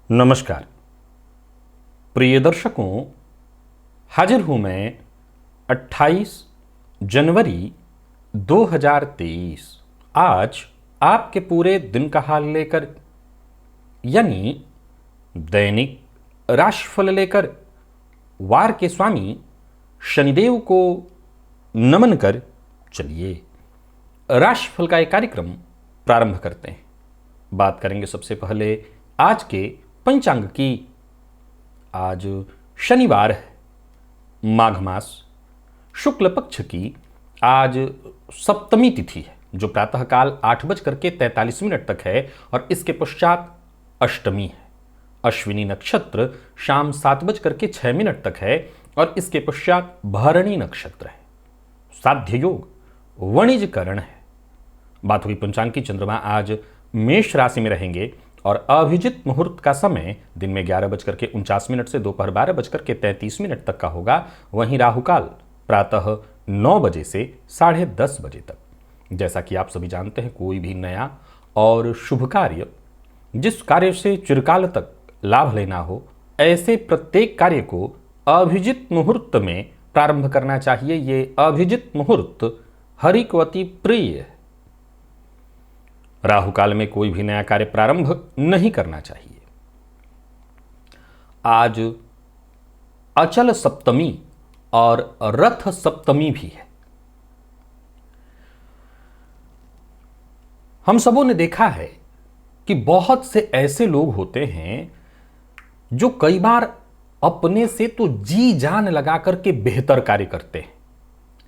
नमस्कार प्रिय दर्शकों, हाजिर हूं मैं 28 जनवरी 2023। आज आपके पूरे दिन का हाल लेकर यानी दैनिक राशिफल लेकर वार के स्वामी शनिदेव को नमन कर चलिए राशिफल का एक कार्यक्रम प्रारंभ करते हैं। बात करेंगे सबसे पहले आज के पंचांग की। आज शनिवार है, माघ मास शुक्ल पक्ष की आज सप्तमी तिथि है, जो प्रातःकाल 8:43 तक है और इसके पश्चात अष्टमी है। अश्विनी नक्षत्र शाम 7:06 तक है और इसके पश्चात भरणी नक्षत्र है। साध्य योग वणिज करण है। बात हुई पंचांग की। चंद्रमा आज मेष राशि में रहेंगे और अभिजित मुहूर्त का समय दिन में 11:49 से दोपहर 12:33 तक का होगा। वहीं राहुकाल प्रातः 9 बजे से 10:30 बजे तक। जैसा कि आप सभी जानते हैं, कोई भी नया और शुभ कार्य, जिस कार्य से चिरकाल तक लाभ लेना हो, ऐसे प्रत्येक कार्य को अभिजित मुहूर्त में प्रारंभ करना चाहिए। ये अभिजित मुहूर्त हरि को अति प्रिय है। राहु काल में कोई भी नया कार्य प्रारंभ नहीं करना चाहिए। आज अचल सप्तमी और रथ सप्तमी भी है। हम सबों ने देखा है कि बहुत से ऐसे लोग होते हैं जो कई बार अपने से तो जी जान लगा करके बेहतर कार्य करते हैं,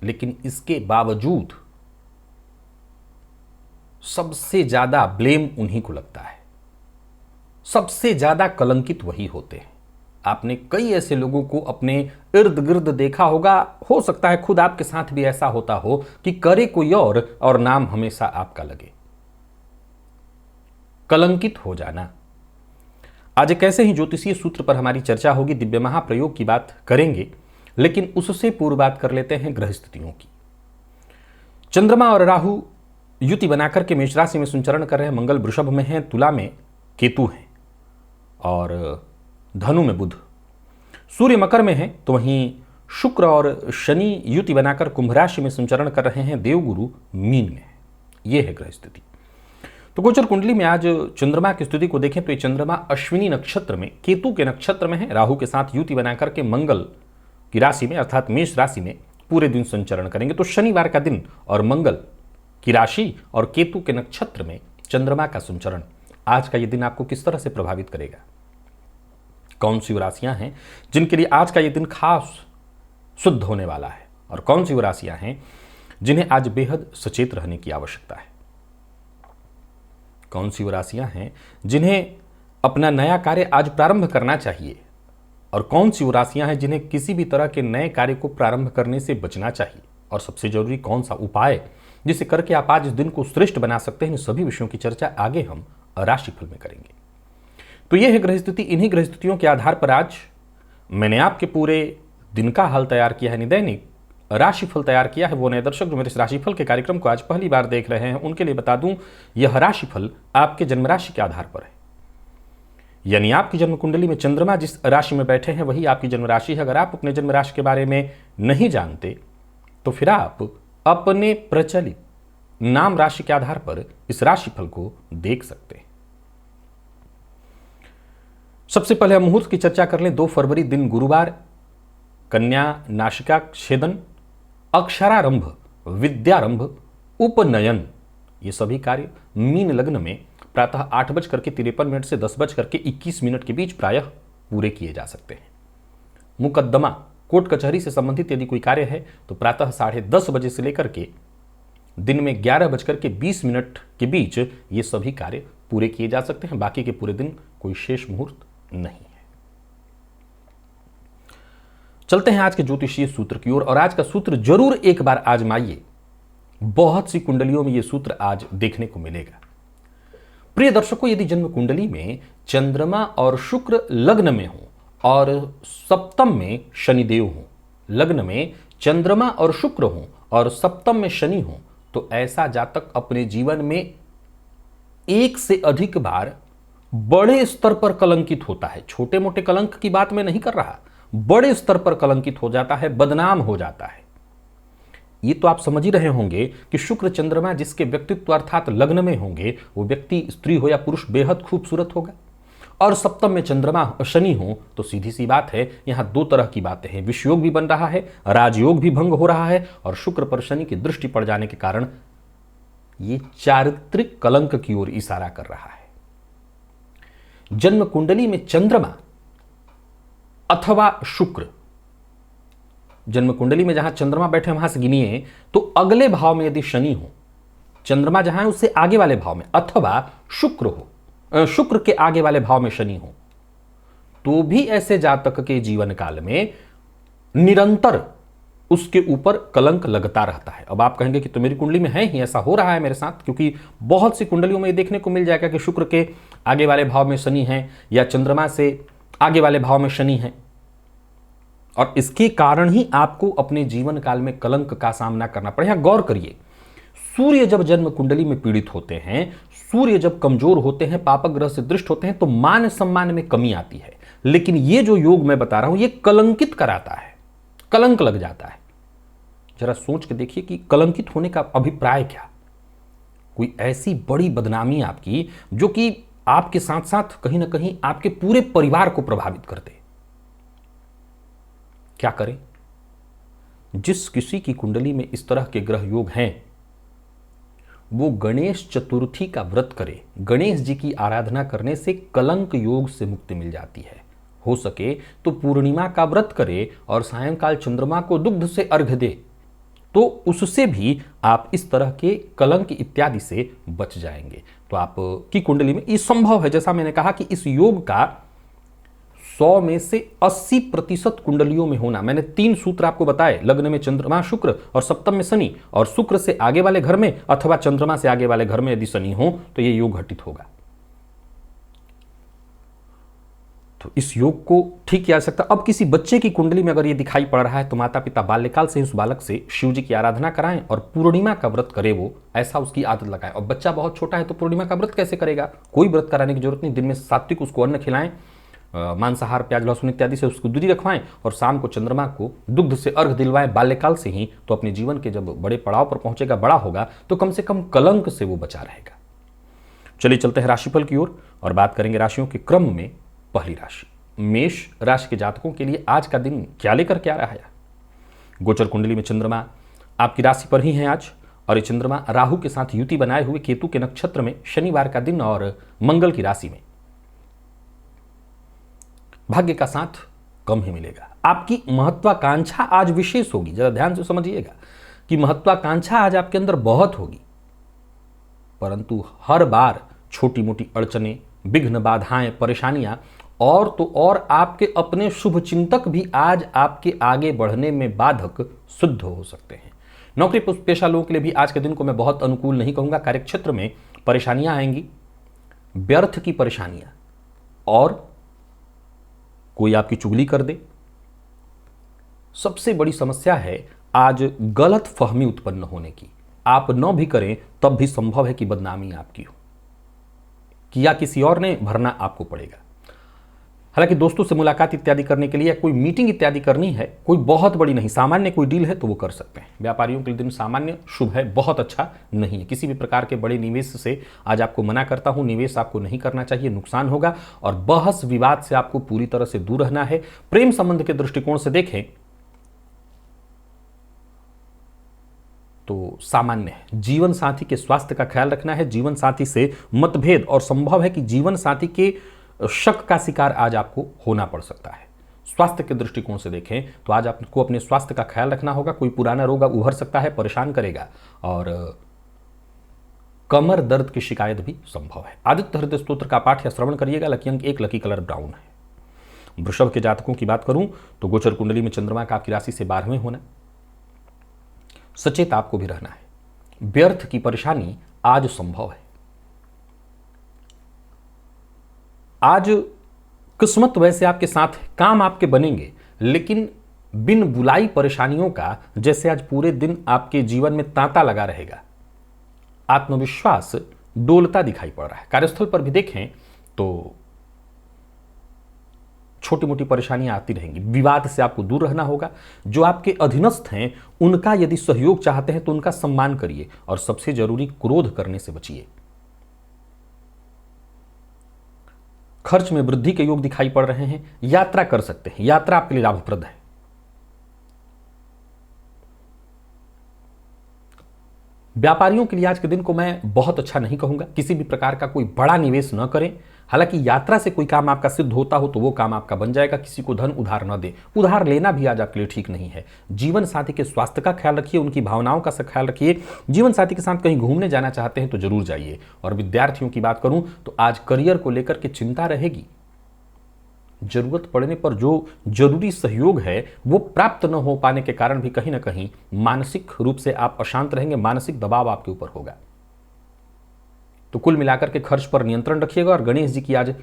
लेकिन इसके बावजूद सबसे ज्यादा ब्लेम उन्हीं को लगता है। सबसे ज्यादा कलंकित वही होते हैं। आपने कई ऐसे लोगों को अपने इर्द गिर्द देखा होगा, हो सकता है खुद आपके साथ भी ऐसा होता हो कि करे कोई और नाम हमेशा आपका लगे। कलंकित हो जाना। आज एक ऐसे ही ज्योतिषीय सूत्र पर हमारी चर्चा होगी, दिव्य महाप्रयोग की बात करेंगे, लेकिन उससे पूर्व बात कर लेते हैं ग्रह स्थितियों की। चंद्रमा और राहु युति बनाकर के मेष राशि में संचरण कर रहे हैं। मंगल वृषभ में है, तुला में केतु है और धनु में बुध। सूर्य मकर में है, तो वहीं शुक्र और शनि युति बनाकर कुंभ राशि में संचरण कर रहे हैं। देवगुरु मीन में है। यह है ग्रह स्थिति। तो गोचर कुंडली में आज चंद्रमा की स्थिति को देखें तो ये चंद्रमा अश्विनी नक्षत्र में केतु के नक्षत्र में है। राहु के साथ युति बनाकर के मंगल की राशि में अर्थात मेष राशि में पूरे दिन संचरण करेंगे। तो शनिवार का दिन और मंगल की राशि और केतु के नक्षत्र में चंद्रमा का संचरण, आज का यह दिन आपको किस तरह से प्रभावित करेगा? कौन सी राशियां हैं जिनके लिए आज का यह दिन खास शुद्ध होने वाला है, और कौन सी राशियां हैं जिन्हें आज बेहद सचेत रहने की आवश्यकता है? कौन सी राशियां हैं जिन्हें अपना नया कार्य आज प्रारंभ करना चाहिए, और कौन सी राशियां हैं जिन्हें किसी भी तरह के नए कार्य को प्रारंभ करने से बचना चाहिए, और सबसे जरूरी कौन सा उपाय जिसे करके आप आज इस दिन को श्रेष्ठ बना सकते हैं? इन सभी विषयों की चर्चा आगे हम राशिफल में करेंगे। तो यह है ग्रह स्थिति। इन्हीं ग्रह स्थितियों के आधार पर आज मैंने आपके पूरे दिन का हाल तैयार किया है, दैनिक राशिफल तैयार किया है। वो नए दर्शक जो मेरे इस राशिफल के कार्यक्रम को आज पहली बार देख रहे हैं, उनके लिए बता दूं, यह राशिफल आपके जन्म राशि के आधार पर है। यानी आपकी जन्म कुंडली में चंद्रमा जिस राशि में बैठे हैं वही आपकी जन्म राशि है। अगर आप अपने जन्म राशि के बारे में नहीं जानते तो फिर आप अपने प्रचलित नाम राशि के आधार पर इस राशिफल को देख सकते हैं। सबसे पहले हम मुहूर्त की चर्चा कर लें। 2 फरवरी दिन गुरुवार, कन्या नाशिका छेदन, अक्षरारंभ, विद्यारंभ, उपनयन, ये सभी कार्य मीन लग्न में प्रातः 8:53 से 10:21 के बीच प्रायः पूरे किए जा सकते हैं। मुकद्दमा कोर्ट कचहरी से संबंधित यदि कोई कार्य है तो प्रातः 10:30 बजे से लेकर के दिन में 11:20 के बीच ये सभी कार्य पूरे किए जा सकते हैं। बाकी के पूरे दिन कोई शेष मुहूर्त नहीं है। चलते हैं आज के ज्योतिषीय सूत्र की ओर, और आज का सूत्र जरूर एक बार आजमाइए। बहुत सी कुंडलियों में यह सूत्र आज देखने को मिलेगा। प्रिय दर्शकों, यदि जन्म कुंडली में चंद्रमा और शुक्र लग्न में हो और सप्तम में शनिदेव हो, लग्न में चंद्रमा और शुक्र हो और सप्तम में शनि हो, तो ऐसा जातक अपने जीवन में एक से अधिक बार बड़े स्तर पर कलंकित होता है। छोटे मोटे कलंक की बात मैं नहीं कर रहा, बड़े स्तर पर कलंकित हो जाता है, बदनाम हो जाता है। ये तो आप समझ ही रहे होंगे कि शुक्र चंद्रमा जिसके व्यक्तित्व अर्थात लग्न में होंगे वो व्यक्ति स्त्री हो या पुरुष बेहद खूबसूरत होगा। और सप्तम में चंद्रमा शनि हो तो सीधी सी बात है, यहां दो तरह की बातें हैं। विषयोग भी बन रहा है, राजयोग भी भंग हो रहा है, और शुक्र पर शनि की दृष्टि पड़ जाने के कारण ये चारित्रिक कलंक की ओर इशारा कर रहा है। जन्म कुंडली में चंद्रमा अथवा शुक्र, जन्म कुंडली में जहां चंद्रमा बैठे वहां से गिनिए तो अगले भाव में यदि शनि हो, चंद्रमा जहां है उससे आगे वाले भाव में, अथवा शुक्र हो, शुक्र के आगे वाले भाव में शनि हो, तो भी ऐसे जातक के जीवन काल में निरंतर उसके ऊपर कलंक लगता रहता है। अब आप कहेंगे कि तो मेरी कुंडली में है ही, ऐसा हो रहा है मेरे साथ, क्योंकि बहुत सी कुंडलियों में ये देखने को मिल जाएगा कि शुक्र के आगे वाले भाव में शनि है या चंद्रमा से आगे वाले भाव में शनि है, और इसके कारण ही आपको अपने जीवन काल में कलंक का सामना करना पड़े। यहां गौर करिए, सूर्य जब जन्म कुंडली में पीड़ित होते हैं, सूर्य जब कमजोर होते हैं, पापक ग्रह से दृष्ट होते हैं, तो मान सम्मान में कमी आती है। लेकिन ये जो योग मैं बता रहा हूं ये कलंकित कराता है, कलंक लग जाता है। जरा सोच के देखिए कि कलंकित होने का अभिप्राय क्या। कोई ऐसी बड़ी बदनामी आपकी जो कि आपके साथ साथ कहीं ना कहीं आपके पूरे परिवार को प्रभावित कर दे। क्या करें? जिस किसी की कुंडली में इस तरह के ग्रह योग हैं वो गणेश चतुर्थी का व्रत करे। गणेश जी की आराधना करने से कलंक योग से मुक्ति मिल जाती है। हो सके तो पूर्णिमा का व्रत करे और सायंकाल चंद्रमा को दुग्ध से अर्घ्य दे, तो उससे भी आप इस तरह के कलंक इत्यादि से बच जाएंगे। तो आप की कुंडली में ये संभव है, जैसा मैंने कहा कि इस योग का 100 में से 80% कुंडलियों में होना। मैंने 3 सूत्र आपको बताए, लग्न में चंद्रमा शुक्र और सप्तम में शनि, और शुक्र से आगे वाले घर में अथवा चंद्रमा से आगे वाले घर में यदि शनि हो तो यह योग घटित होगा। तो इस योग को ठीक किया जा सकता। अब किसी बच्चे की कुंडली में अगर ये दिखाई पड़ रहा है तो माता पिता बाल्यकाल से उस बालक से शिव जी की आराधना कराएं और पूर्णिमा का व्रत करे, वो ऐसा उसकी आदत लगाएं। और बच्चा बहुत छोटा है तो पूर्णिमा का व्रत कैसे करेगा? कोई व्रत कराने की जरूरत नहीं। दिन में सात्विक उसको अन्न खिलाएं, मांसाहार प्याज लहसुन इत्यादि से उसको दूरी रखवाएं, और शाम को चंद्रमा को दुग्ध से अर्घ दिलवाएं बाल्यकाल से ही। तो अपने जीवन के जब बड़े पड़ाव पर पहुंचेगा, बड़ा होगा, तो कम से कम कलंक से वो बचा रहेगा। चलिए चलते हैं राशिफल की ओर और बात करेंगे राशियों के क्रम में। पहली राशि मेष राशि के जातकों के लिए आज का दिन क्या लेकर के आ रहा है? गोचर कुंडली में चंद्रमा आपकी राशि पर ही है आज, और ये चंद्रमा राहु के साथ युति बनाए हुए केतु के नक्षत्र में, शनिवार का दिन और मंगल की राशि में। भाग्य का साथ कम ही मिलेगा। आपकी महत्वाकांक्षा आज विशेष होगी। जरा ध्यान से समझिएगा कि महत्वाकांक्षा आज आपके अंदर बहुत होगी, परंतु हर बार छोटी मोटी अड़चने, विघ्न, बाधाएं, परेशानियां और तो और आपके अपने शुभ चिंतक भी आज आपके आगे बढ़ने में बाधक सिद्ध हो सकते हैं। नौकरी पेशा लोगों के लिए भी आज के दिन को मैं बहुत अनुकूल नहीं कहूंगा। कार्यक्षेत्र में परेशानियां आएंगी, व्यर्थ की परेशानियां, और कोई आपकी चुगली कर दे। सबसे बड़ी समस्या है आज गलत फहमी उत्पन्न होने की। आप न भी करें तब भी संभव है कि बदनामी आपकी हो, किया किसी और ने, भरना आपको पड़ेगा। हालांकि दोस्तों से मुलाकात इत्यादि करने के लिए कोई मीटिंग इत्यादि करनी है, कोई बहुत बड़ी नहीं, सामान्य कोई डील है तो वो कर सकते हैं। व्यापारियों के लिए दिन सामान्य शुभ है, बहुत अच्छा नहीं है। किसी भी प्रकार के बड़े निवेश से आज आपको मना करता हूं। निवेश आपको नहीं करना चाहिए, नुकसान होगा। और बहस विवाद से आपको पूरी तरह से दूर रहना है। प्रेम संबंध के दृष्टिकोण से देखें तो सामान्य है। जीवन साथी के स्वास्थ्य का ख्याल रखना है। जीवन साथी से मतभेद, और संभव है कि जीवन साथी के शक का शिकार आज आपको होना पड़ सकता है। स्वास्थ्य के दृष्टिकोण से देखें तो आज आपको अपने स्वास्थ्य का ख्याल रखना होगा। कोई पुराना रोग उभर सकता है, परेशान करेगा, और कमर दर्द की शिकायत भी संभव है। आदित्य हृदय स्तोत्र का पाठ या श्रवण करिएगा। लकी अंक 1, लकी कलर ब्राउन है। वृषभ के जातकों की बात करूं तो गोचर कुंडली में चंद्रमा का आपकी राशि से 12वें होना। सचेत आपको भी रहना है। व्यर्थ की परेशानी आज संभव है। आज किस्मत वैसे आपके साथ है, काम आपके बनेंगे, लेकिन बिन बुलाई परेशानियों का जैसे आज पूरे दिन आपके जीवन में तांता लगा रहेगा। आत्मविश्वास डोलता दिखाई पड़ रहा है। कार्यस्थल पर भी देखें तो छोटी मोटी परेशानियां आती रहेंगी। विवाद से आपको दूर रहना होगा। जो आपके अधीनस्थ हैं उनका यदि सहयोग चाहते हैं तो उनका सम्मान करिए, और सबसे जरूरी क्रोध करने से बचिए। खर्च में वृद्धि के योग दिखाई पड़ रहे हैं। यात्रा कर सकते हैं, यात्रा आपके लिए लाभप्रद है। व्यापारियों के लिए आज के दिन को मैं बहुत अच्छा नहीं कहूंगा। किसी भी प्रकार का कोई बड़ा निवेश न करें। हालांकि यात्रा से कोई काम आपका सिद्ध होता हो तो वो काम आपका बन जाएगा। किसी को धन उधार न दे, उधार लेना भी आज आपके लिए ठीक नहीं है। जीवन साथी के स्वास्थ्य का ख्याल रखिए, उनकी भावनाओं का ख्याल रखिए। जीवन साथी के साथ कहीं घूमने जाना चाहते हैं तो जरूर जाइए। और विद्यार्थियों की बात करूं तो आज करियर को लेकर के चिंता रहेगी। जरूरत पड़ने पर जो जरूरी सहयोग है वो प्राप्त न हो पाने के कारण भी कहीं ना कहीं मानसिक रूप से आप अशांत रहेंगे, मानसिक दबाव आपके ऊपर होगा। तो कुल मिलाकर के खर्च पर नियंत्रण रखिएगा। और गणेश जी की आज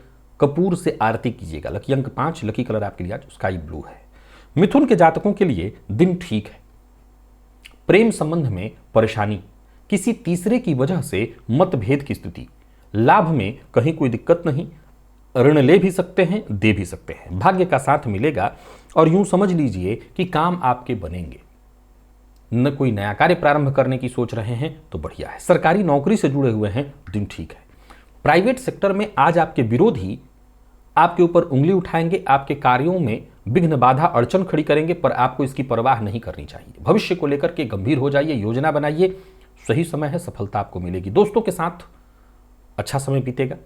कपूर से आरती कीजिएगा। लकी अंक 5, लकी कलर आपके लिए आज स्काई ब्लू है। मिथुन के जातकों के लिए दिन ठीक है। प्रेम संबंध में परेशानी, किसी तीसरे की वजह से मतभेद की स्थिति, लाभ में कहीं कोई दिक्कत नहीं। ऋण ले भी सकते हैं, दे भी सकते हैं। भाग्य का साथ मिलेगा और यूं समझ लीजिए कि काम आपके बनेंगे। न कोई नया कार्य प्रारंभ करने की सोच रहे हैं तो बढ़िया है। सरकारी नौकरी से जुड़े हुए हैं, दिन ठीक है। प्राइवेट सेक्टर में आज आपके विरोधी आपके ऊपर उंगली उठाएंगे, आपके कार्यों में विघ्न बाधा अड़चन खड़ी करेंगे, पर आपको इसकी परवाह नहीं करनी चाहिए। भविष्य को लेकर के गंभीर हो जाइए, योजना बनाइए। सही समय है, सफलता आपको मिलेगी। दोस्तों के साथ अच्छा समय बीतेगा।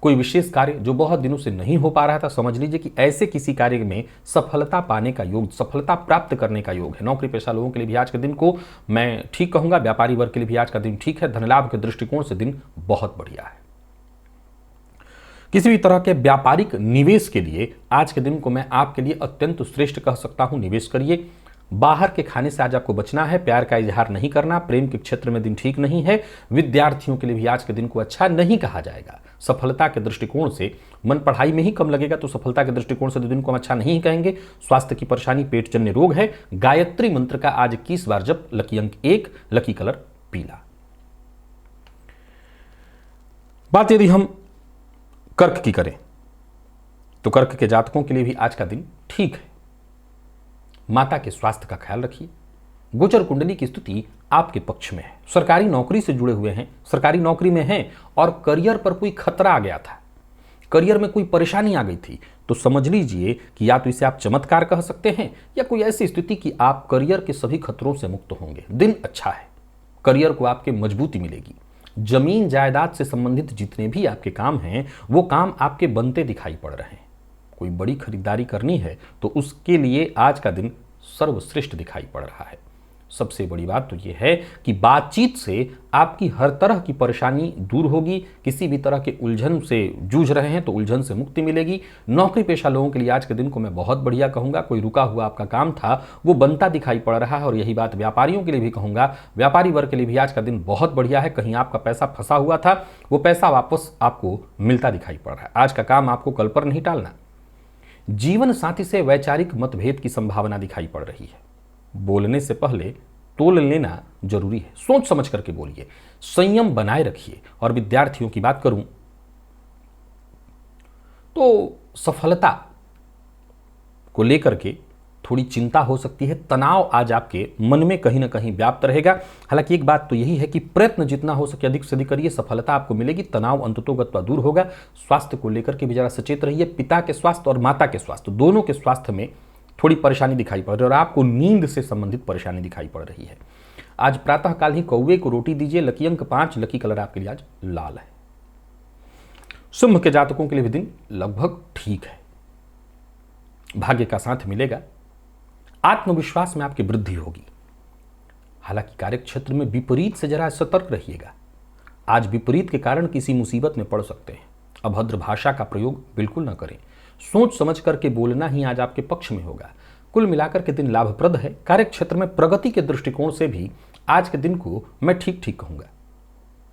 कोई विशेष कार्य जो बहुत दिनों से नहीं हो पा रहा था, समझ लीजिए कि ऐसे किसी कार्य में सफलता पाने का योग, सफलता प्राप्त करने का योग है। नौकरी पेशा लोगों के लिए भी आज के दिन को मैं ठीक कहूंगा। व्यापारी वर्ग के लिए भी आज का दिन ठीक है। धनलाभ के दृष्टिकोण से दिन बहुत बढ़िया है। किसी भी तरह के व्यापारिक निवेश के लिए आज के दिन को मैं आपके लिए अत्यंत श्रेष्ठ कह सकता हूं। निवेश करिए। बाहर के खाने से आज आपको बचना है। प्यार का इजहार नहीं करना। प्रेम के क्षेत्र में दिन ठीक नहीं है। विद्यार्थियों के लिए भी आज के दिन को अच्छा नहीं कहा जाएगा। सफलता के दृष्टिकोण से मन पढ़ाई में ही कम लगेगा तो सफलता के दृष्टिकोण से दिन को हम अच्छा नहीं कहेंगे। स्वास्थ्य की परेशानी, पेटजन्य रोग है। गायत्री मंत्र का आज 21 बार जप। लकी अंक 1, लकी कलर पीला। बात यदि हम कर्क की करें तो कर्क के जातकों के लिए भी आज का दिन ठीक है। माता के स्वास्थ्य का ख्याल रखिए। गोचर कुंडली की स्थिति आपके पक्ष में है। सरकारी नौकरी से जुड़े हुए हैं, सरकारी नौकरी में हैं और करियर पर कोई खतरा आ गया था, करियर में कोई परेशानी आ गई थी, तो समझ लीजिए कि या तो इसे आप चमत्कार कह सकते हैं या कोई ऐसी स्थिति कि आप करियर के सभी खतरों से मुक्त होंगे। दिन अच्छा है। करियर को आपके मजबूती मिलेगी। जमीन जायदाद से संबंधित जितने भी आपके काम हैं वो काम आपके बनते दिखाई पड़ रहे हैं। कोई बड़ी खरीदारी करनी है तो उसके लिए आज का दिन सर्वश्रेष्ठ दिखाई पड़ रहा है। सबसे बड़ी बात तो यह है कि बातचीत से आपकी हर तरह की परेशानी दूर होगी। किसी भी तरह के उलझन से जूझ रहे हैं तो उलझन से मुक्ति मिलेगी। नौकरी पेशा लोगों के लिए आज के दिन को मैं बहुत बढ़िया कहूंगा। कोई रुका हुआ आपका काम था वो बनता दिखाई पड़ रहा है। और यही बात व्यापारियों के लिए भी कहूंगा। व्यापारी वर्ग के लिए भी आज का दिन बहुत बढ़िया है। कहीं आपका पैसा फंसा हुआ था वो पैसा वापस आपको मिलता दिखाई पड़ रहा है। आज का काम आपको कल पर नहीं टालना। जीवन साथी से वैचारिक मतभेद की संभावना दिखाई पड़ रही है। बोलने से पहले तोल लेना जरूरी है। सोच समझ करके बोलिए, संयम बनाए रखिए। और विद्यार्थियों की बात करूं तो सफलता को लेकर के थोड़ी चिंता हो सकती है। तनाव आज आपके मन में कहीं ना कहीं व्याप्त रहेगा। हालांकि एक बात तो यही है कि प्रयत्न जितना हो सके अधिक से अधिक करिए, सफलता आपको मिलेगी। तनाव अंततोगत्वा दूर होगा। स्वास्थ्य को लेकर के भी जरा सचेत रहिए। पिता के स्वास्थ्य और माता के स्वास्थ्य दोनों के स्वास्थ्य में थोड़ी परेशानी दिखाई पड़ रही है और आपको नींद से संबंधित परेशानी दिखाई पड़ रही है। आज प्रातःकाल ही कौवे को रोटी दीजिए। लकी अंक 5, लकी कलर आपके लिए आज लाल है। सिंह के जातकों के लिए भी दिन लगभग ठीक है। भाग्य का साथ मिलेगा। आत्मविश्वास में आपकी वृद्धि होगी। हालांकि कार्यक्षेत्र में विपरीत से जरा सतर्क रहिएगा। आज विपरीत के कारण किसी मुसीबत में पड़ सकते हैं। अभद्र भाषा का प्रयोग बिल्कुल न करें। सोच समझ करके बोलना ही आज आपके पक्ष में होगा। कुल मिलाकर के दिन लाभप्रद है। कार्यक्षेत्र में प्रगति के दृष्टिकोण से भी आज के दिन को मैं ठीक ठीक कहूंगा।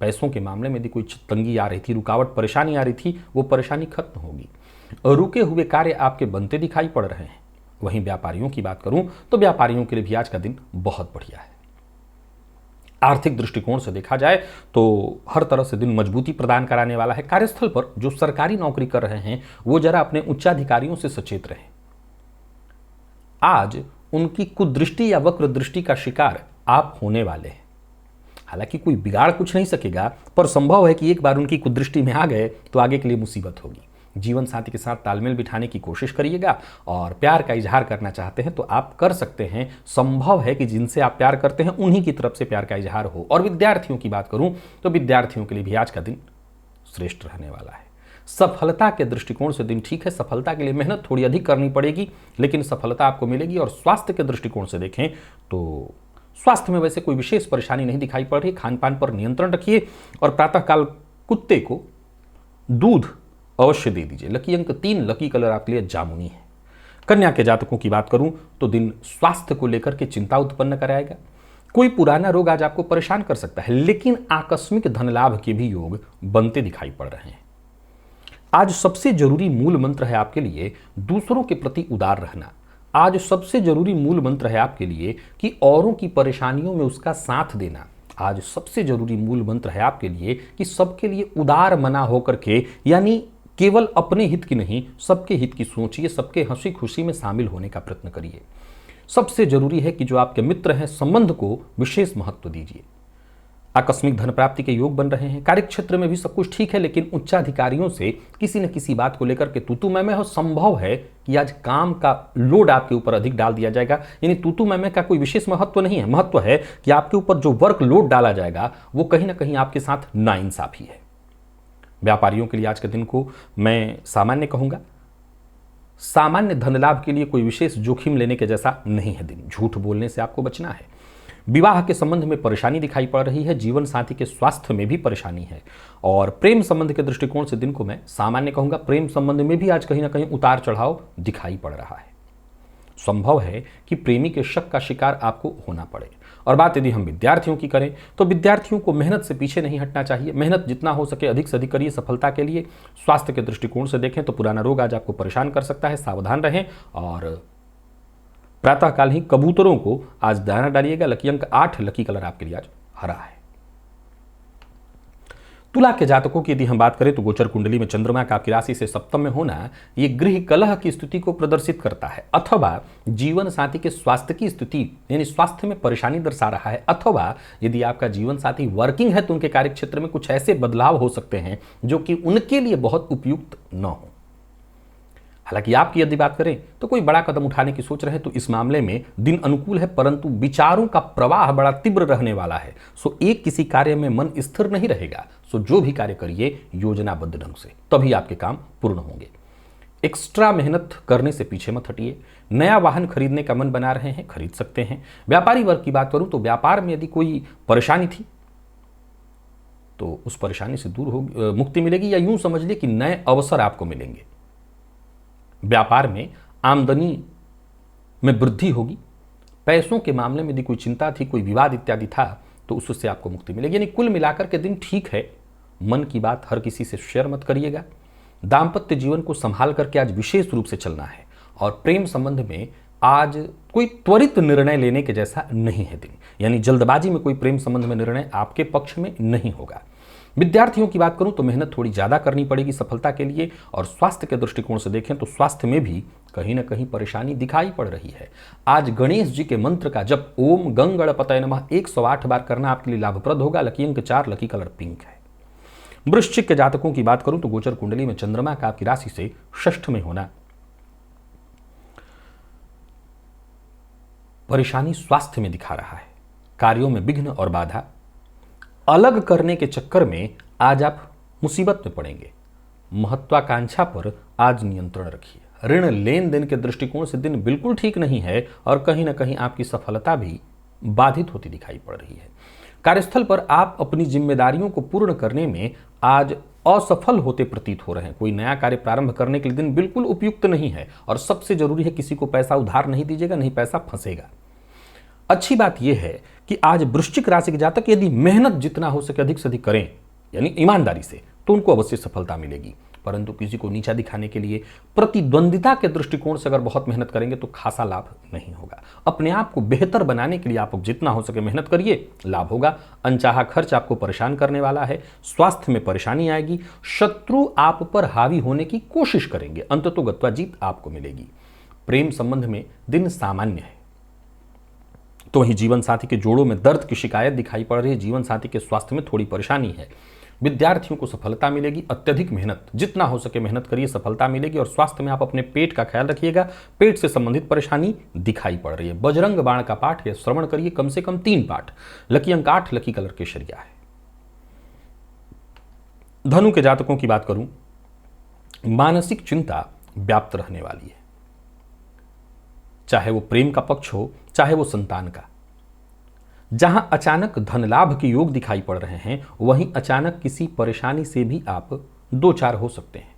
पैसों के मामले में यदि कोई तंगी आ रही थी, रुकावट परेशानी आ रही थी, वो परेशानी खत्म होगी। रुके हुए कार्य आपके बनते दिखाई पड़ रहे हैं। वहीं व्यापारियों की बात करूं तो व्यापारियों के लिए भी आज का दिन बहुत बढ़िया है। आर्थिक दृष्टिकोण से देखा जाए तो हर तरह से दिन मजबूती प्रदान कराने वाला है। कार्यस्थल पर जो सरकारी नौकरी कर रहे हैं वो जरा अपने उच्चाधिकारियों से सचेत रहें। आज उनकी कुदृष्टि या वक्र दृष्टि का शिकार आप होने वाले हैं। हालांकि कोई बिगाड़ कुछ नहीं सकेगा, पर संभव है कि एक बार उनकी कुदृष्टि में आ गए तो आगे के लिए मुसीबत होगी। जीवन साथी के साथ तालमेल बिठाने की कोशिश करिएगा और प्यार का इजहार करना चाहते हैं तो आप कर सकते हैं। संभव है कि जिनसे आप प्यार करते हैं उन्हीं की तरफ से प्यार का इजहार हो। और विद्यार्थियों की बात करूं तो विद्यार्थियों के लिए भी आज का दिन श्रेष्ठ रहने वाला है। सफलता के दृष्टिकोण से दिन ठीक है। सफलता के लिए मेहनत थोड़ी अधिक करनी पड़ेगी, लेकिन सफलता आपको मिलेगी। और स्वास्थ्य के दृष्टिकोण से देखें तो स्वास्थ्य में वैसे कोई विशेष परेशानी नहीं दिखाई पड़ रही। खान पान पर नियंत्रण रखिए और प्रातःकाल कुत्ते को दूध अवश्य दे दीजिए। लकी अंक 3, लकी कलर आपके लिए जामुनी है। कन्या के जातकों की बात करूं तो दिन स्वास्थ्य को लेकर के चिंता उत्पन्न कराएगा। कोई पुराना रोग आज आपको परेशान कर सकता है, लेकिन आकस्मिक धन लाभ के भी योग बनते दिखाई पड़ रहे हैं। आज सबसे जरूरी मूल मंत्र है आपके लिए दूसरों के प्रति उदार रहना। आज सबसे जरूरी मूल मंत्र है आपके लिए कि औरों की परेशानियों में उसका साथ देना। आज सबसे जरूरी मूल मंत्र है आपके लिए कि सबके लिए उदार मना होकर के, यानी केवल अपने हित की नहीं सबके हित की सोचिए, सबके हंसी खुशी में शामिल होने का प्रयत्न करिए। सबसे जरूरी है कि जो आपके मित्र हैं संबंध को विशेष महत्व दीजिए। आकस्मिक धन प्राप्ति के योग बन रहे हैं। कार्यक्षेत्र में भी सब कुछ ठीक है, लेकिन उच्चाधिकारियों से किसी न किसी बात को लेकर के तूतू मैमे हो। संभव है कि आज काम का लोड आपके ऊपर अधिक डाल दिया जाएगा। यानी तूतू मैमे का कोई विशेष महत्व नहीं है। महत्व है कि आपके ऊपर जो वर्क लोड डाला जाएगा वो कहीं ना कहीं आपके साथ नाइंसाफी है। व्यापारियों के लिए आज के दिन को मैं सामान्य कहूंगा। सामान्य धन लाभ के लिए कोई विशेष जोखिम लेने के जैसा नहीं है दिन। झूठ बोलने से आपको बचना है। विवाह के संबंध में परेशानी दिखाई पड़ रही है। जीवन साथी के स्वास्थ्य में भी परेशानी है। और प्रेम संबंध के दृष्टिकोण से दिन को मैं सामान्य कहूंगा। प्रेम संबंध में भी आज कहीं ना कहीं उतार चढ़ाव दिखाई पड़ रहा है। संभव है कि प्रेमी के शक का शिकार आपको होना पड़े। और बात यदि हम विद्यार्थियों की करें तो विद्यार्थियों को मेहनत से पीछे नहीं हटना चाहिए। मेहनत जितना हो सके अधिक से अधिक करिए सफलता के लिए। स्वास्थ्य के दृष्टिकोण से देखें तो पुराना रोग आज आपको परेशान कर सकता है, सावधान रहें। और प्रातःकाल ही कबूतरों को आज दाना डालिएगा। लकी अंक 8, लकी कलर आपके लिए आज हरा है। तुला के जातकों की यदि हम बात करें तो गोचर कुंडली में चंद्रमा का आपकी राशि से सप्तम में होना ये गृह कलह की स्थिति को प्रदर्शित करता है, अथवा जीवन साथी के स्वास्थ्य की स्थिति यानी स्वास्थ्य में परेशानी दर्शा रहा है। अथवा यदि आपका जीवन साथी वर्किंग है तो उनके कार्यक्षेत्र में कुछ ऐसे बदलाव हो सकते हैं जो कि उनके लिए बहुत उपयुक्त न हो। हालांकि आपकी यदि बात करें तो कोई बड़ा कदम उठाने की सोच रहे हैं तो इस मामले में दिन अनुकूल है, परंतु विचारों का प्रवाह बड़ा तीव्र रहने वाला है। सो एक किसी कार्य में मन स्थिर नहीं रहेगा। सो जो भी कार्य करिए योजनाबद्ध ढंग से, तभी आपके काम पूर्ण होंगे। एक्स्ट्रा मेहनत करने से पीछे मत हटिए। नया वाहन खरीदने का मन बना रहे हैं, खरीद सकते हैं। व्यापारी वर्ग की बात करूं तो व्यापार में यदि कोई परेशानी थी तो उस परेशानी से दूर होगी, मुक्ति मिलेगी, या यूं समझ लिए कि नए अवसर आपको मिलेंगे। व्यापार में आमदनी में वृद्धि होगी। पैसों के मामले में यदि कोई चिंता थी, कोई विवाद इत्यादि था तो उससे आपको मुक्ति मिलेगी। यानी कुल मिलाकर के दिन ठीक है। मन की बात हर किसी से शेयर मत करिएगा। दाम्पत्य जीवन को संभाल करके आज विशेष रूप से चलना है। और प्रेम संबंध में आज कोई त्वरित निर्णय लेने के जैसा नहीं है दिन, यानी जल्दबाजी में कोई प्रेम संबंध में निर्णय आपके पक्ष में नहीं होगा। विद्यार्थियों की बात करूं तो मेहनत थोड़ी ज्यादा करनी पड़ेगी सफलता के लिए। और स्वास्थ्य के दृष्टिकोण से देखें तो स्वास्थ्य में भी कहीं ना कहीं परेशानी दिखाई पड़ रही है। आज गणेश जी के मंत्र का जप ओम गंग गणपतये नमः 108 बार करना आपके लिए लाभप्रद होगा। लकी अंक 4, लकी कलर पिंक है। वृश्चिक के जातकों की बात करूं तो गोचर कुंडली में चंद्रमा का आपकी राशि से षष्ठ में होना परेशानी स्वास्थ्य में दिखा रहा है। कार्यों में विघ्न और बाधा, अलग करने के चक्कर में आज आप मुसीबत में पड़ेंगे। महत्वाकांक्षा पर आज नियंत्रण रखिए। ऋण लेन देन के दृष्टिकोण से दिन बिल्कुल ठीक नहीं है और कहीं ना कहीं आपकी सफलता भी बाधित होती दिखाई पड़ रही है। कार्यस्थल पर आप अपनी जिम्मेदारियों को पूर्ण करने में आज असफल होते प्रतीत हो रहे हैं। कोई नया कार्य प्रारंभ करने के लिए दिन बिल्कुल उपयुक्त नहीं है। और सबसे जरूरी है किसी को पैसा उधार नहीं दीजिएगा, नहीं पैसा फंसेगा। अच्छी बात यह है कि आज वृश्चिक राशि के जातक यदि मेहनत जितना हो सके अधिक से अधिक करें, यानी ईमानदारी से, तो उनको अवश्य सफलता मिलेगी। परंतु किसी को नीचा दिखाने के लिए, प्रतिद्वंदिता के दृष्टिकोण से अगर बहुत मेहनत करेंगे तो खासा लाभ नहीं होगा। अपने आप को बेहतर बनाने के लिए आप जितना हो सके मेहनत करिए, लाभ होगा। अनचाहा खर्च आपको परेशान करने वाला है, स्वास्थ्य में परेशानी आएगी, शत्रु आप पर हावी होने की कोशिश करेंगे, अंततोगत्वा जीत आपको मिलेगी। प्रेम संबंध में दिन सामान्य है, तो वहीं जीवन साथी के जोड़ों में दर्द की शिकायत दिखाई पड़ रही है, जीवन साथी के स्वास्थ्य में थोड़ी परेशानी है। विद्यार्थियों को सफलता मिलेगी, अत्यधिक मेहनत, जितना हो सके मेहनत करिए, सफलता मिलेगी। और स्वास्थ्य में आप अपने पेट का ख्याल रखिएगा, पेट से संबंधित परेशानी दिखाई पड़ रही है। बजरंग बाण का पाठ या श्रवण करिए, कम से कम 3 पाठ। लकी अंक 8, लकी कलर केसरिया है। धनु के जातकों की बात करूं, मानसिक चिंता व्याप्त रहने वाली है, चाहे वो प्रेम का पक्ष हो चाहे वो संतान का। जहां अचानक धन लाभ के योग दिखाई पड़ रहे हैं, वहीं अचानक किसी परेशानी से भी आप दो चार हो सकते हैं।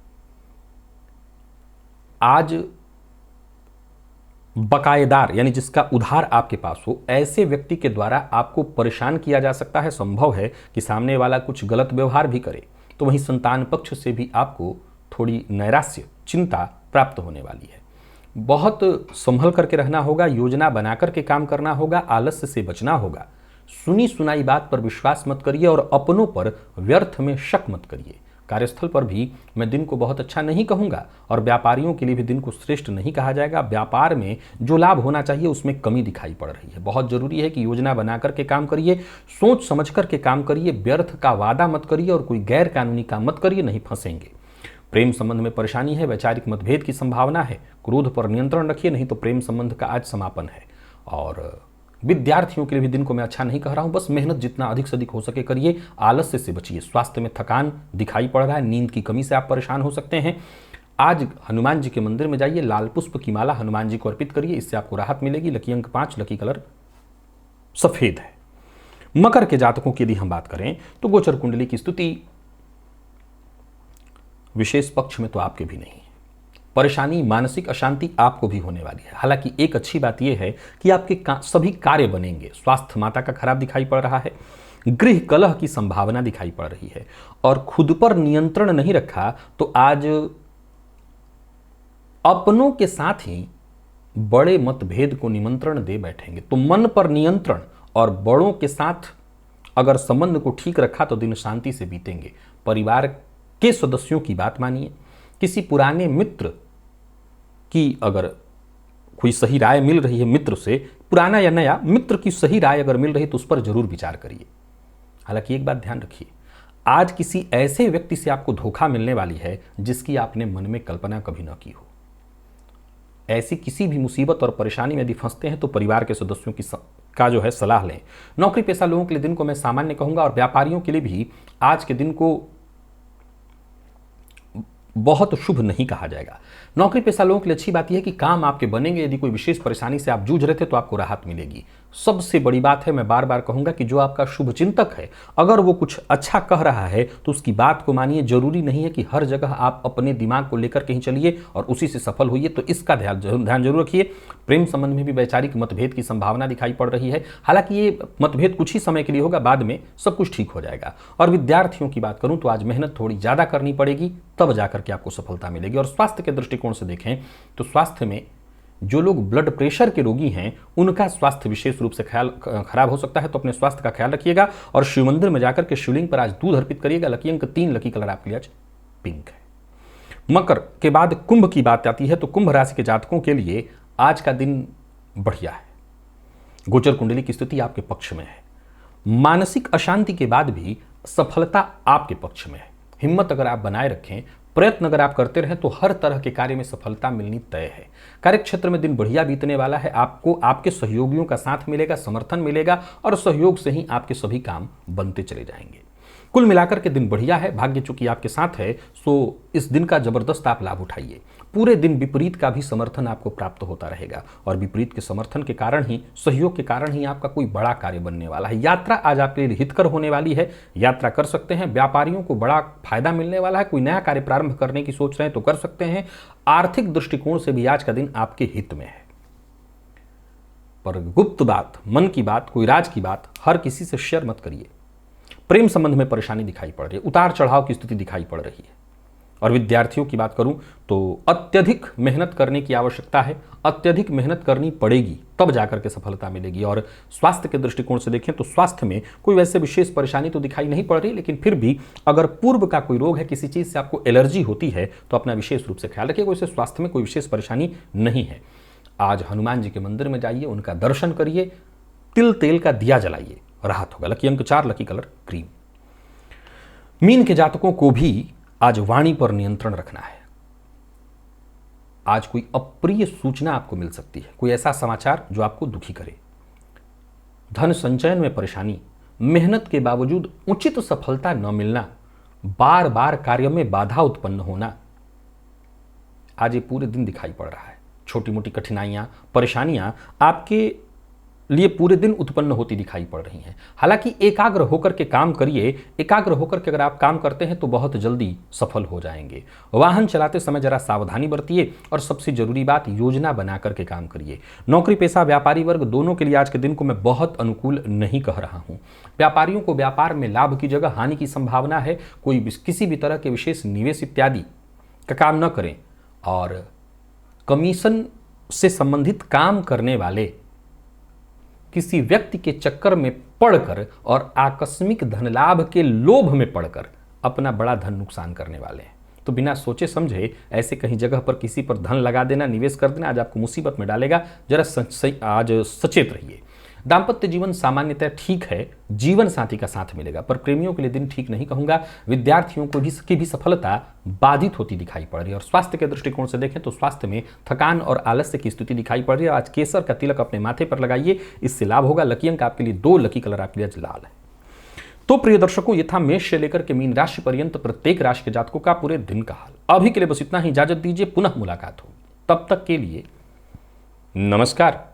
आज बकायेदार यानी जिसका उधार आपके पास हो, ऐसे व्यक्ति के द्वारा आपको परेशान किया जा सकता है। संभव है कि सामने वाला कुछ गलत व्यवहार भी करे। तो वहीं संतान पक्ष से भी आपको थोड़ी नैराश्य, चिंता प्राप्त होने वाली है। बहुत संभल करके रहना होगा, योजना बना करके काम करना होगा, आलस्य से बचना होगा। सुनी सुनाई बात पर विश्वास मत करिए और अपनों पर व्यर्थ में शक मत करिए। कार्यस्थल पर भी मैं दिन को बहुत अच्छा नहीं कहूंगा और व्यापारियों के लिए भी दिन को श्रेष्ठ नहीं कहा जाएगा। व्यापार में जो लाभ होना चाहिए उसमें कमी दिखाई पड़ रही है। बहुत जरूरी है कि योजना बना करके काम करिए, सोच समझ करके काम करिए, व्यर्थ का वादा मत करिए और कोई गैर कानूनी काम मत करिए, नहीं फंसेंगे। प्रेम संबंध में परेशानी है, वैचारिक मतभेद की संभावना है, क्रोध पर नियंत्रण रखिए, नहीं तो प्रेम संबंध का आज समापन है। और विद्यार्थियों के लिए भी दिन को मैं अच्छा नहीं कह रहा हूं, बस मेहनत जितना अधिक से अधिक हो सके करिए, आलस्य से बचिए। स्वास्थ्य में थकान दिखाई पड़ रहा है, नींद की कमी से आप परेशान हो सकते हैं। आज हनुमान जी के मंदिर में जाइए, लाल पुष्प की माला हनुमान जी को अर्पित करिए, इससे आपको राहत मिलेगी। लकी अंक 5, लकी कलर सफेद है। मकर के जातकों की यदि हम बात करें तो गोचर कुंडली की स्थिति विशेष पक्ष में तो आपके भी नहीं है। परेशानी, मानसिक अशांति आपको भी होने वाली है। हालांकि एक अच्छी बात यह है कि आपके सभी कार्य बनेंगे। स्वास्थ्य माता का खराब दिखाई पड़ रहा है, गृह कलह की संभावना दिखाई पड़ रही है और खुद पर नियंत्रण नहीं रखा तो आज अपनों के साथ ही बड़े मतभेद को निमंत्रण दे बैठेंगे। तो मन पर नियंत्रण और बड़ों के साथ अगर संबंध को ठीक रखा तो दिन शांति से बीतेंगे। परिवार के सदस्यों की बात मानिए। किसी पुराने मित्र की अगर कोई सही राय मिल रही है, मित्र से, पुराना या नया मित्र की सही राय अगर मिल रही है तो उस पर जरूर विचार करिए। हालांकि एक बात ध्यान रखिए, आज किसी ऐसे व्यक्ति से आपको धोखा मिलने वाली है जिसकी आपने मन में कल्पना कभी न की हो। ऐसी किसी भी मुसीबत और परेशानी में यदि फंसते हैं तो परिवार के सदस्यों की का जो है सलाह लें। नौकरी पेशा लोगों के लिए दिन को मैं सामान्य कहूंगा और व्यापारियों के लिए भी आज के दिन को बहुत शुभ नहीं कहा जाएगा। नौकरी पेशा लोगों के लिए अच्छी बात यह है कि काम आपके बनेंगे। यदि कोई विशेष परेशानी से आप जूझ रहे थे तो आपको राहत मिलेगी। सबसे बड़ी बात है, मैं बार बार कहूंगा कि जो आपका शुभ चिंतक है, अगर वो कुछ अच्छा कह रहा है तो उसकी बात को मानिए। जरूरी नहीं है कि हर जगह आप अपने दिमाग को लेकर कहीं चलिए और उसी से सफल होइए, तो इसका ध्यान जरूर रखिए। प्रेम संबंध में भी वैचारिक मतभेद की संभावना दिखाई पड़ रही है। हालांकि ये मतभेद कुछ ही समय के लिए होगा, बाद में सब कुछ ठीक हो जाएगा। और विद्यार्थियों की बात करूं तो आज मेहनत थोड़ी ज्यादा करनी पड़ेगी, तब जाकर के आपको सफलता मिलेगी। और स्वास्थ्य के दृष्टिकोण से देखें तो स्वास्थ्य में जो लोग ब्लड प्रेशर के रोगी हैं उनका स्वास्थ्य विशेष रूप से खराब हो सकता है, तो अपने स्वास्थ्य का ख्याल रखिएगा और शिव मंदिर में जाकर के शिवलिंग पर आज दूध अर्पित करिएगा। लकी अंक 3, लकी कलर आपके लिए आज पिंक है। मकर के बाद कुंभ की बात आती है तो कुंभ राशि के जातकों के लिए आज का दिन बढ़िया है। गोचर कुंडली की स्थिति आपके पक्ष में है। मानसिक अशांति के बाद भी सफलता आपके पक्ष में है। हिम्मत अगर आप बनाए रखें, प्रयत्न अगर आप करते रहें तो हर तरह के कार्य में सफलता मिलनी तय है। कार्यक्षेत्र में दिन बढ़िया बीतने वाला है। आपको आपके सहयोगियों का साथ मिलेगा, समर्थन मिलेगा और सहयोग से ही आपके सभी काम बनते चले जाएंगे। कुल मिलाकर के दिन बढ़िया है। भाग्य चूंकि आपके साथ है, सो इस दिन का जबरदस्त आप लाभ उठाइए। पूरे दिन विपरीत का भी समर्थन आपको प्राप्त होता रहेगा और विपरीत के समर्थन के कारण ही, सहयोग के कारण ही आपका कोई बड़ा कार्य बनने वाला है। यात्रा आज आपके लिए हितकर होने वाली है, यात्रा कर सकते हैं। व्यापारियों को बड़ा फायदा मिलने वाला है। कोई नया कार्य प्रारंभ करने की सोच रहे हैं तो कर सकते हैं। आर्थिक दृष्टिकोण से भी आज का दिन आपके हित में है। पर गुप्त बात, मन की बात, कोई राज की बात हर किसी से शेयर मत करिए। प्रेम संबंध में परेशानी दिखाई पड़ रही है, उतार चढ़ाव की स्थिति दिखाई पड़ रही है और विद्यार्थियों की बात करूं तो अत्यधिक मेहनत करने की आवश्यकता है, अत्यधिक मेहनत करनी पड़ेगी, तब जाकर के सफलता मिलेगी। और स्वास्थ्य के दृष्टिकोण से देखें तो स्वास्थ्य में कोई वैसे विशेष परेशानी तो दिखाई नहीं पड़ रही, लेकिन फिर भी अगर पूर्व का कोई रोग है, किसी चीज़ से आपको एलर्जी होती है, तो अपना विशेष रूप से ख्याल रखिए। वैसे स्वास्थ्य में कोई विशेष परेशानी नहीं है। आज हनुमान जी के मंदिर में जाइए, उनका दर्शन करिए, तिल तेल का दिया जलाइए, राहत होगा। लकी अंक 4, लकी कलर क्रीम। मीन के जातकों को भी आज वाणी पर नियंत्रण रखना है। आज कोई अप्रिय सूचना आपको मिल सकती है, कोई ऐसा समाचार जो आपको दुखी करे। धन संचयन में परेशानी, मेहनत के बावजूद उचित सफलता न मिलना, बार बार कार्य में बाधा उत्पन्न होना, आज ये पूरे दिन दिखाई पड़ रहा है। छोटी मोटी कठिनाइयां, परेशानियां आपके लिए पूरे दिन उत्पन्न होती दिखाई पड़ रही हैं। हालांकि एकाग्र होकर के काम करिए, एकाग्र होकर के अगर आप काम करते हैं तो बहुत जल्दी सफल हो जाएंगे। वाहन चलाते समय जरा सावधानी बरतिए और सबसे जरूरी बात, योजना बना करके काम करिए। नौकरी पेशा, व्यापारी वर्ग दोनों के लिए आज के दिन को मैं बहुत अनुकूल नहीं कह रहा हूं। व्यापारियों को व्यापार में लाभ की जगह हानि की संभावना है। कोई किसी भी तरह के विशेष निवेश इत्यादि का काम न करें। और कमीशन से संबंधित काम करने वाले किसी व्यक्ति के चक्कर में पड़कर और आकस्मिक धन लाभ के लोभ में पड़कर अपना बड़ा धन नुकसान करने वाले हैं। तो बिना सोचे समझे ऐसे कहीं जगह पर किसी पर धन लगा देना, निवेश कर देना आज आपको मुसीबत में डालेगा। जरा आज सचेत रहिए। दाम्पत्य जीवन सामान्यतः ठीक है, जीवन साथी का साथ मिलेगा, पर प्रेमियों के लिए दिन ठीक नहीं कहूंगा। विद्यार्थियों को भी सफलता बाधित होती दिखाई पड़ रही है। और स्वास्थ्य के दृष्टिकोण से देखें तो स्वास्थ्य में थकान और आलस्य की स्थिति दिखाई पड़ रही है। आज केसर का तिलक अपने माथे पर लगाइए, इससे लाभ होगा। लकी अंक आपके लिए 2, लकी कलर आपके लिए आज लाल है। तो प्रिय दर्शकों, ये था मेष से लेकर के मीन राशि पर्यंत प्रत्येक राशि के जातकों का पूरे दिन का हाल। अभी के लिए बस इतना ही, इजाजत दीजिए, पुनः मुलाकात हो। तब तक के लिए नमस्कार।